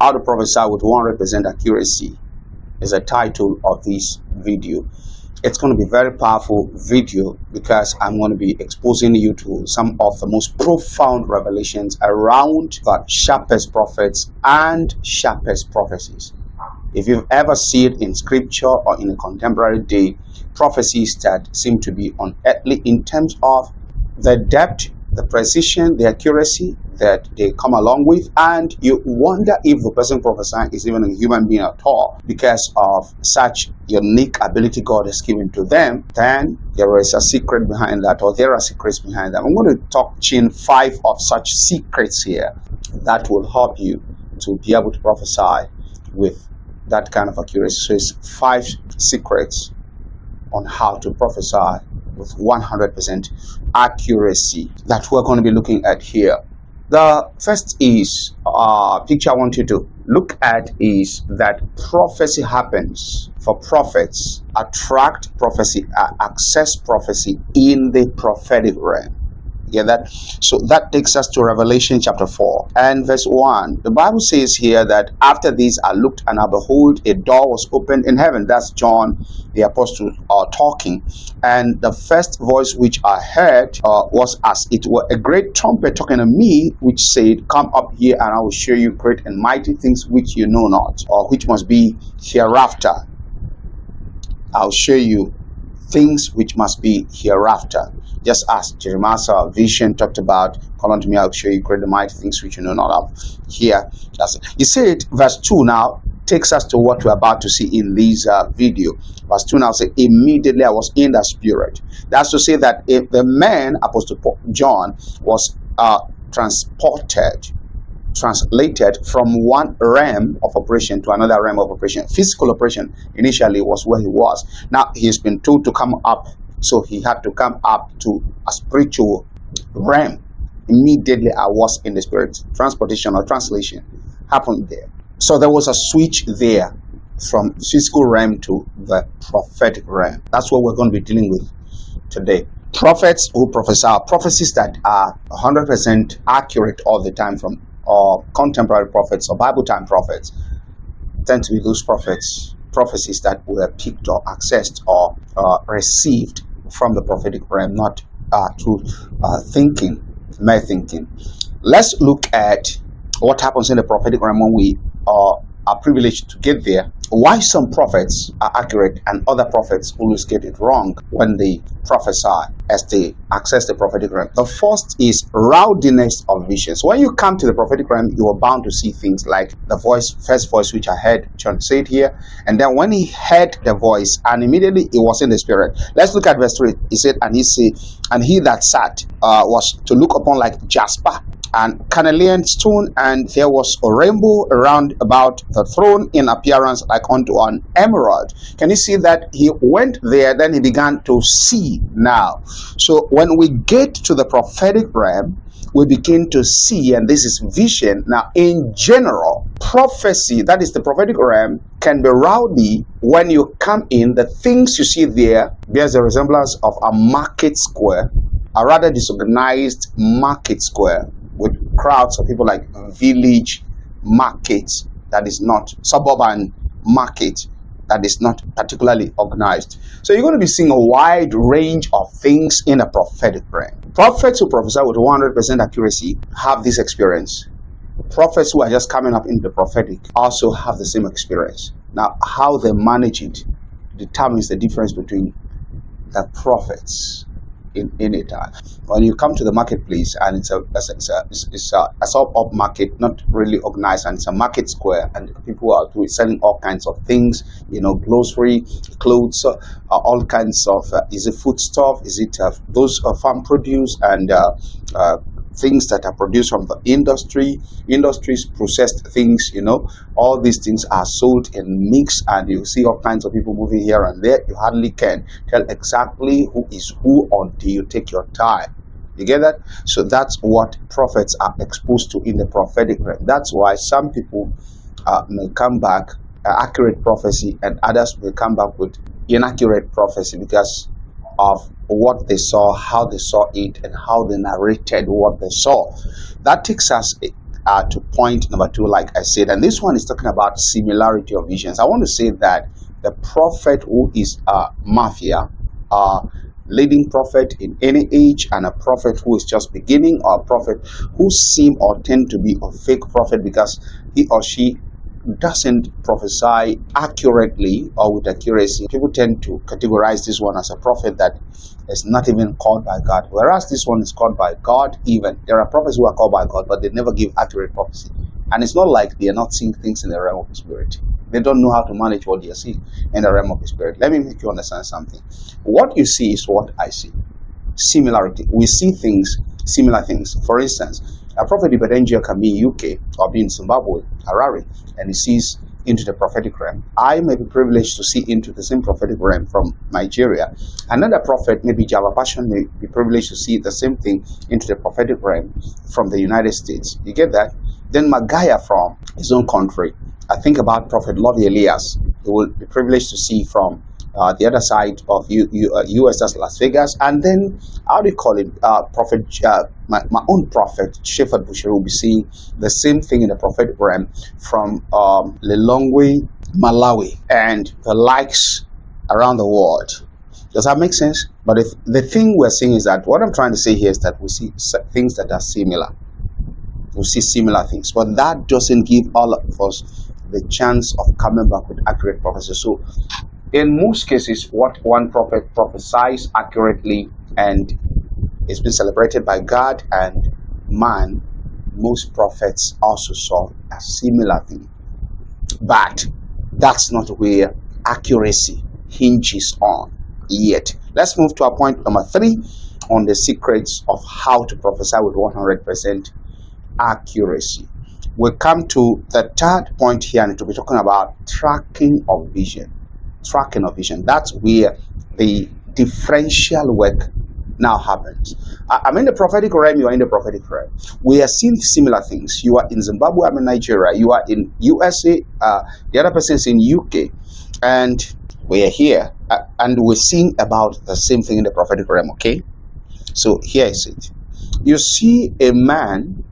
How to Prophesy with 100% Accuracy is the title of this video. It's going to be a very powerful video because I'm going to be exposing you to some of the most profound revelations around the sharpest prophets and sharpest prophecies. If you've ever seen in scripture or in a contemporary day, prophecies that seem to be unearthly in terms of the depth, the precision, the accuracy that they come along with, and you wonder if the person prophesying is even a human being at all because of such unique ability God has given to them, then there is a secret behind that, or there are secrets behind that. I'm going to talk in 5 of such secrets here that will help you to be able to prophesy with that kind of accuracy. So it's 5 secrets on how to prophesy with 100% accuracy that we're going to be looking at here. The first is picture I want you to look at is that prophecy happens for prophets, attract prophecy, access prophecy in the prophetic realm. Yeah, that. So that takes us to Revelation chapter 4 and verse 1. The Bible says here that after this I looked, and I behold, a door was opened in heaven. That's John the apostle talking. And the first voice which I heard was as it were a great trumpet talking to me, which said, Come up here, and I will show you great and mighty things which you know not, or which must be hereafter. I'll show you things which must be hereafter. Just as Jeremiah's vision talked about, come unto me, I'll show you great and mighty things which you know not of. Here, that's it. You see it, verse 2 now takes us to what we're about to see in this video. Verse 2 now says, immediately I was in the spirit. That's to say that if the man, Apostle John, was translated from one realm of operation to another realm of operation. Physical operation initially was where he was. Now he's been told to come up, so he had to come up to a spiritual realm. Immediately I was in the spirit. Transportation or translation happened there. So there was a switch there from physical realm to the prophetic realm. That's what we're going to be dealing with today. Prophets who prophesy, prophecies that are 100% accurate all the time from contemporary prophets or Bible time prophets tend to be those prophecies that were picked or accessed or received from the prophetic realm, not through mere thinking. Let's look at what happens in the prophetic realm when we are privileged to get there. Why some prophets are accurate and other prophets always get it wrong when they prophesy as they access the prophetic realm. The first is rowdiness of visions. When you come to the prophetic realm, you are bound to see things like the first voice which I heard John say it here, and then when he heard the voice and immediately he was in the spirit. Let's look at verse 3. He said, and he said, and he that sat was to look upon like jasper and carnelian stone, and there was a rainbow around about the throne in appearance like unto an emerald. Can you see that he went there, then he began to see now. So when we get to the prophetic realm, we begin to see, and this is vision. Now in general, prophecy, that is the prophetic realm, can be rowdy. When you come in, the things you see there bears the resemblance of a market square, a rather disorganized market square, with crowds of people, like village markets that is not suburban market that is not particularly organized. So you're going to be seeing a wide range of things in a prophetic realm. Prophets who prophesy with 100% accuracy have this experience. Prophets who are just coming up into the prophetic also have the same experience. Now, how they manage it determines the difference between the prophets in any time. When you come to the marketplace and it's a sort of market, not really organized, and it's a market square, and people are selling all kinds of things, grocery, clothes, all kinds of is it food stuff, is it those farm produce and things that are produced from the industries, processed things, all these things are sold in mix, and you see all kinds of people moving here and there. You hardly can tell exactly who is who until you take your time. You get that? So that's what prophets are exposed to in the prophetic realm. That's why some people may come back accurate prophecy, and others may come back with inaccurate prophecy because of what they saw, how they saw it, and how they narrated what they saw. That takes us to point number 2, like I said, and this one is talking about similarity of visions. I want to say that the prophet who is a mafia, leading prophet in any age, and a prophet who is just beginning, or a prophet who seem or tend to be a fake prophet because he or she doesn't prophesy accurately or with accuracy. People tend to categorize this one as a prophet that is not even called by God, whereas this one is called by God. Even there are prophets who are called by God, but they never give accurate prophecy. And it's not like they are not seeing things in the realm of the spirit. They don't know how to manage what they are seeing in the realm of the spirit. Let me make you understand something. What you see is what I see. Similarity. We see things, similar things. For instance, a prophet Ibadengia can be in UK or be in Zimbabwe, Harare, and he sees into the prophetic realm. I may be privileged to see into the same prophetic realm from Nigeria. Another prophet, maybe Java Passion, may be privileged to see the same thing into the prophetic realm from the United States. You get that? Then Magaya from his own country. I think about Prophet Lovey Elias. He will be privileged to see from the other side of US, as Las Vegas. And then, how do you call it? Prophet, my own prophet, Shepherd Busher, will be seeing the same thing in the prophetic realm from Lilongwe, Malawi, and the likes around the world. Does that make sense? But if the thing we're saying is that, what I'm trying to say here is that we see things that are similar. We see similar things, but that doesn't give all of us the chance of coming back with accurate prophecy. So in most cases, what one prophet prophesies accurately and it's been celebrated by God and man, most prophets also saw a similar thing. But that's not where accuracy hinges on yet. Let's move to our point number 3 on the secrets of how to prophesy with 100% accuracy. We'll come to the third point here, and to be talking about tracking of vision. Tracking of vision. That's where the differential work now happens. I'm in the prophetic realm, you are in the prophetic realm. We are seeing similar things. You are in Zimbabwe, I'm in Nigeria. You are in USA, the other person is in UK. And we are here, and we're seeing about the same thing in the prophetic realm, okay? So here is it. You see a man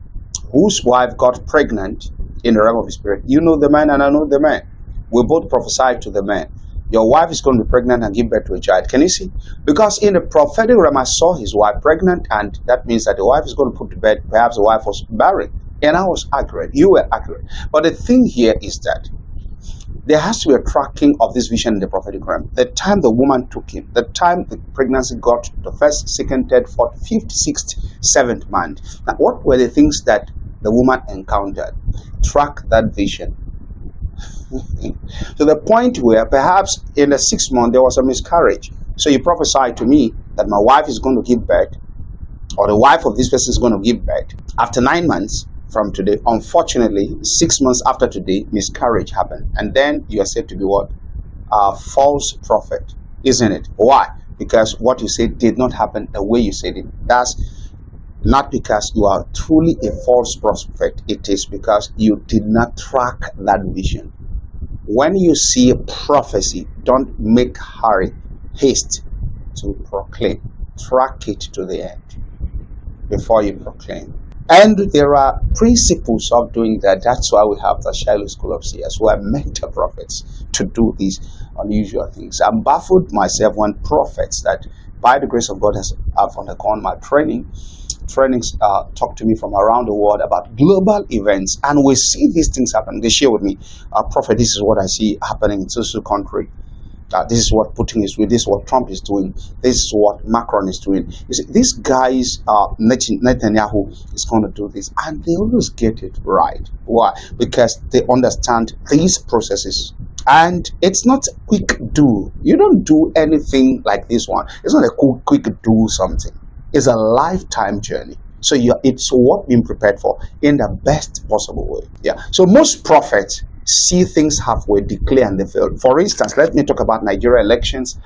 whose wife got pregnant in the realm of the spirit. You know the man and I know the man. We both prophesied to the man. Your wife is going to be pregnant and give birth to a child. Can you see? Because in the prophetic realm, I saw his wife pregnant, and that means that the wife is going to put to bed. Perhaps the wife was barren. And I was accurate. You were accurate. But the thing here is that there has to be a tracking of this vision in the prophetic realm. The time the woman took him, the time the pregnancy got to the first, second, third, fourth, fifth, sixth, seventh month. Now, what were the things that the woman encountered? Track that vision. To the point where perhaps in the 6th month there was a miscarriage. So you prophesied to me that my wife is going to give birth, or the wife of this person is going to give birth after 9 months from today. Unfortunately, 6 months after today, miscarriage happened. And then you are said to be what? A false prophet, isn't it? Why? Because what you said did not happen the way you said it. That's not because you are truly a false prophet. It is because you did not track that vision. When you see a prophecy, don't make haste to proclaim. Track it to the end before you proclaim. And there are principles of doing that. That's why we have the Shiloh School of Seers, who are mentor prophets to do these unusual things. I'm baffled myself when prophets that, by the grace of God, have undergone my trainings talk to me from around the world about global events, and we see these things happen. They share with me, prophet, this is what I see happening in social country. This is what Putin is doing. This is what Trump is doing. This is what Macron is doing. You see, these guys, Netanyahu is going to do this, and they always get it right. Why? Because they understand these processes. And it's not a quick do. You don't do anything like this one. It's not a quick do something. It's a lifetime journey. So it's what being prepared for in the best possible way. Yeah. So most prophets see things halfway, declare, and they fail. For instance, let me talk about Nigeria elections.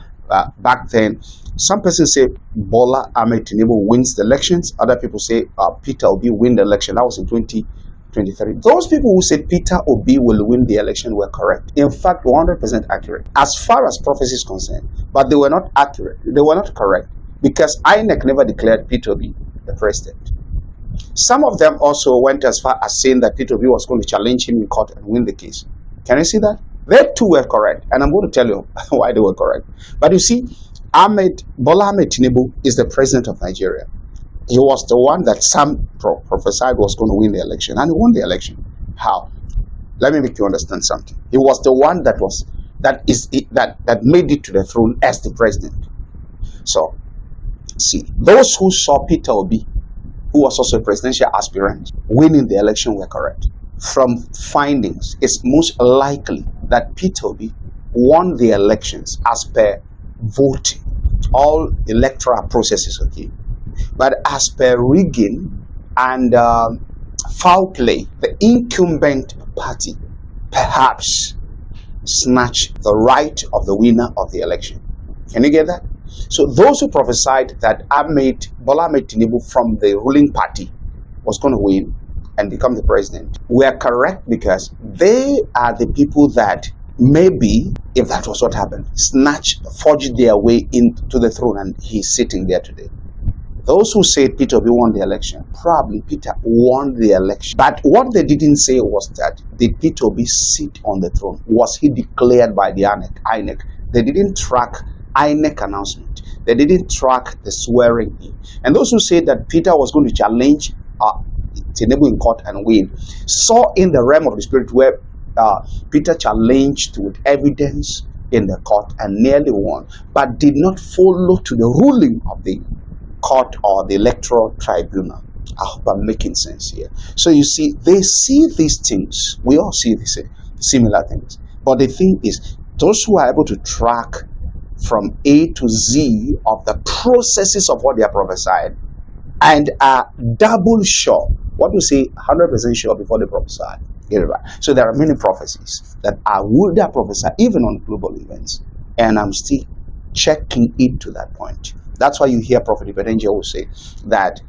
Back then, some persons say Bola Ahmed Tinubu wins the elections. Other people say Peter Obi win the election. That was in 2023. Those people who said Peter Obi will win the election were correct. In fact, 100% accurate as far as prophecy is concerned. But they were not accurate. They were not correct, because INEC never declared Peter Obi the president. Some of them also went as far as saying that Peter Obi was going to challenge him in court and win the case. Can you see that? They too were correct, and I'm going to tell you why they were correct. But you see, Bola Ahmed Tinubu is the president of Nigeria. He was the one that some prophesied was going to win the election, and he won the election. How? Let me make you understand something. He was the one that made it to the throne as the president. So, see, those who saw Peter Obi, who was also a presidential aspirant, winning the election were correct. From findings, it's most likely that Peter Obi won the elections as per voting, all electoral processes, okay? But as per rigging and foul play, the incumbent party perhaps snatched the right of the winner of the election. Can you get that? So those who prophesied that Bola Ahmed Tinubu from the ruling party was going to win and become the president were correct, because they are the people that maybe, if that was what happened, forged their way into the throne, and he's sitting there today. Those who said Peter Obi won the election, probably Peter won the election. But what they didn't say was that, did Peter Obi sit on the throne? Was he declared by the INEC? They didn't track INEC announcement. They didn't track the swearing in. And those who said that Peter was going to challenge Tinubu in court and win, saw in the realm of the spirit where Peter challenged with evidence in the court and nearly won, but did not follow to the ruling of the court or the electoral tribunal. I hope I'm making sense here. So you see, they see these things. We all see these similar things. But the thing is, those who are able to track from A to Z of the processes of what they are prophesying and are double sure, what we say 100% sure before they prophesy. Get it right. So there are many prophecies that I would have prophesied even on global events, and I'm still checking into that point. That's why you hear Prophet Ibedenje will say that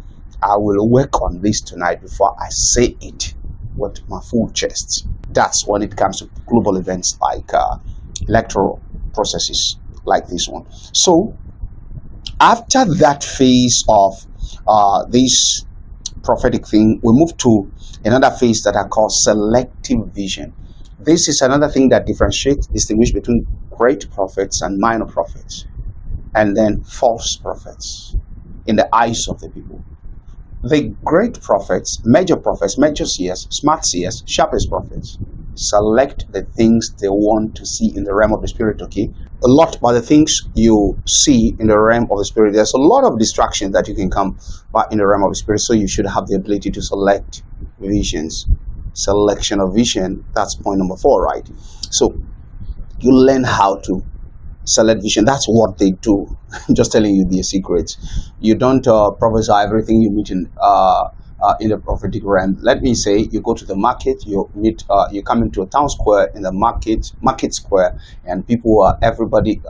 I will work on this tonight before I say it with my full chest. That's when it comes to global events like electoral processes like this one. So after that phase of this prophetic thing, we move to another phase that I call selective vision. This is another thing that distinguishes between great prophets and minor prophets, and then false prophets in the eyes of the people. The great prophets, major seers, smart seers, sharpest prophets, select the things they want to see in the realm of the spirit, okay? A lot of the things you see in the realm of the spirit, there's a lot of distractions that you can come by in the realm of the spirit, so you should have the ability to select visions. Selection of vision, that's point number 4, right? So you learn how to select vision. That's what they do. I'm just telling you the secrets. You don't prophesy everything you meet in the prophetic realm. Let me say you go to the market, you come into a town square in the market square, and everybody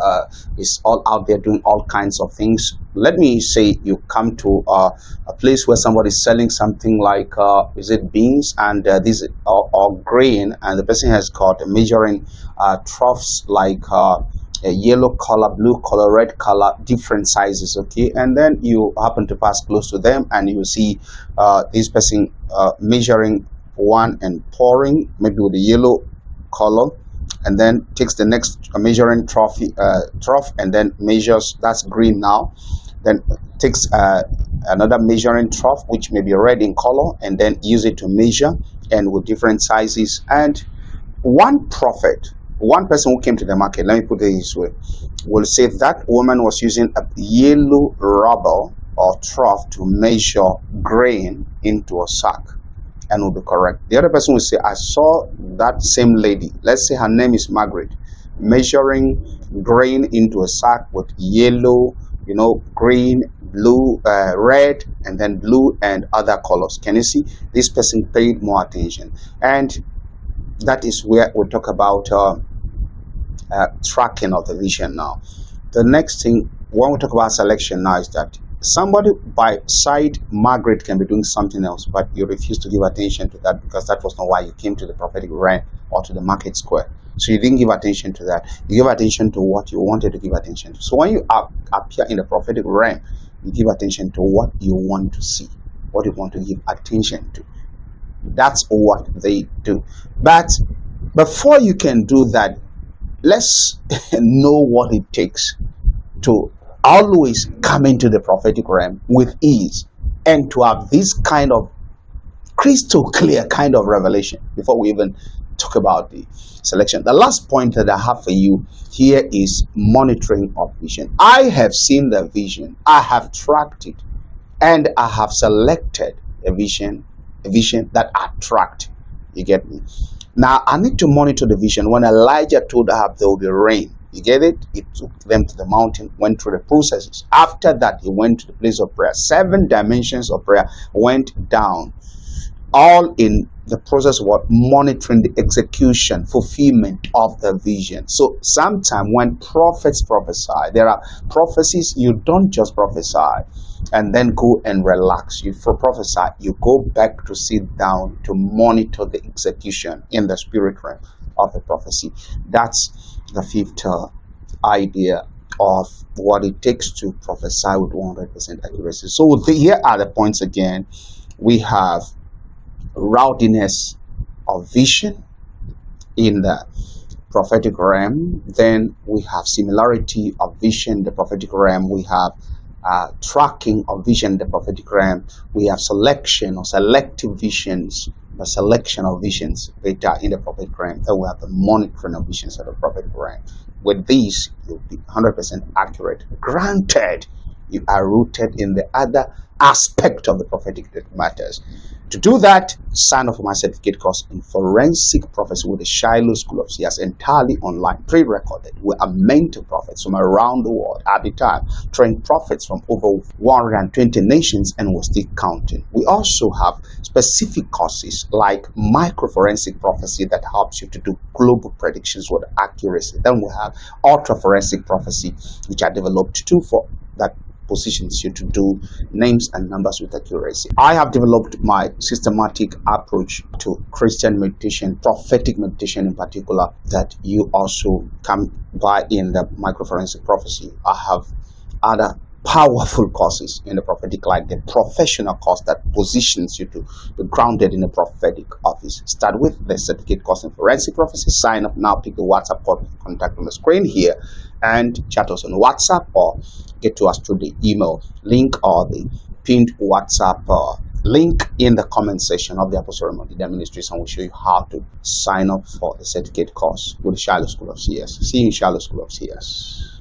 is all out there doing all kinds of things. Let me say you come to a place where somebody is selling something like is it beans and this or grain, and the person has got a measuring troughs like a yellow color, blue color, red color, different sizes, okay? And then you happen to pass close to them, and you see this person measuring one and pouring, maybe with a yellow color, and then takes the next measuring trough and then measures, that's green now, then takes another measuring trough, which may be red in color, and then use it to measure, and with different sizes. And one person who came to the market, let me put it this way, will say that woman was using a yellow rubber or trough to measure grain into a sack, and will be correct. The other person will say, I saw that same lady, let's say her name is Margaret, measuring grain into a sack with yellow, green, blue, red, and then blue and other colors. Can you see? This person paid more attention. And that is where we talk about tracking of the vision now. The next thing, when we talk about selection now, is that somebody by side Margaret can be doing something else, but you refuse to give attention to that because that was not why you came to the prophetic realm or to the market square. So you didn't give attention to that. You give attention to what you wanted to give attention to. So when you appear in the prophetic realm, you give attention to what you want to see, what you want to give attention to. That's what they do. But before you can do that, let's know what it takes to always come into the prophetic realm with ease and to have this kind of crystal clear kind of revelation before we even talk about the selection. The last point that I have for you here is monitoring of vision. I have seen the vision, I have tracked it, and I have selected a vision that attract. You get me? Now I need to monitor the vision. When Elijah told Ahab there will be rain, you get it? He took them to the mountain, went through the processes. After that, he went to the place of prayer. 7 dimensions of prayer went down, all in the process of monitoring the execution, fulfillment of the vision. So sometimes when prophets prophesy, there are prophecies you don't just prophesy and then go and relax. You for prophesy, you go back to sit down to monitor the execution in the spirit realm of the prophecy. That's the fifth idea of what it takes to prophesy with 100% accuracy. So here are the points again. We have rowdiness of vision in the prophetic realm. Then we have similarity of vision in the prophetic realm. We have tracking of vision in the prophetic realm. We have selection or selective visions, the selection of visions data in the prophetic realm. Then we have the monitoring of visions in the prophetic realm. With these, you'll be 100% accurate. Granted, you are rooted in the other aspect of the prophetic that matters. To do that, sign up for my certificate course in Forensic Prophecy with the Shiloh School of Seers, entirely online, pre-recorded. We are mentoring prophets from around the world at the time, trained prophets from over 120 nations, and we're still counting. We also have specific courses like micro-forensic prophecy that helps you to do global predictions with accuracy. Then we have ultra-forensic prophecy, which are developed too for that positions you to do names and numbers with accuracy. I have developed my systematic approach to Christian meditation, prophetic meditation in particular, that you also come by in the microforensic prophecy. I have other powerful courses in the prophetic, like the professional course that positions you to be grounded in a prophetic office. Start with the certificate course in forensic prophecy. Sign up now, pick the WhatsApp contact on the screen here, and chat us on WhatsApp or get to us through the email link or the pinned WhatsApp link in the comment section of the Apostle Rowdiness Ministries, and we'll show you how to sign up for the certificate course with the Shiloh School of Seers. See you in Shiloh School of Seers.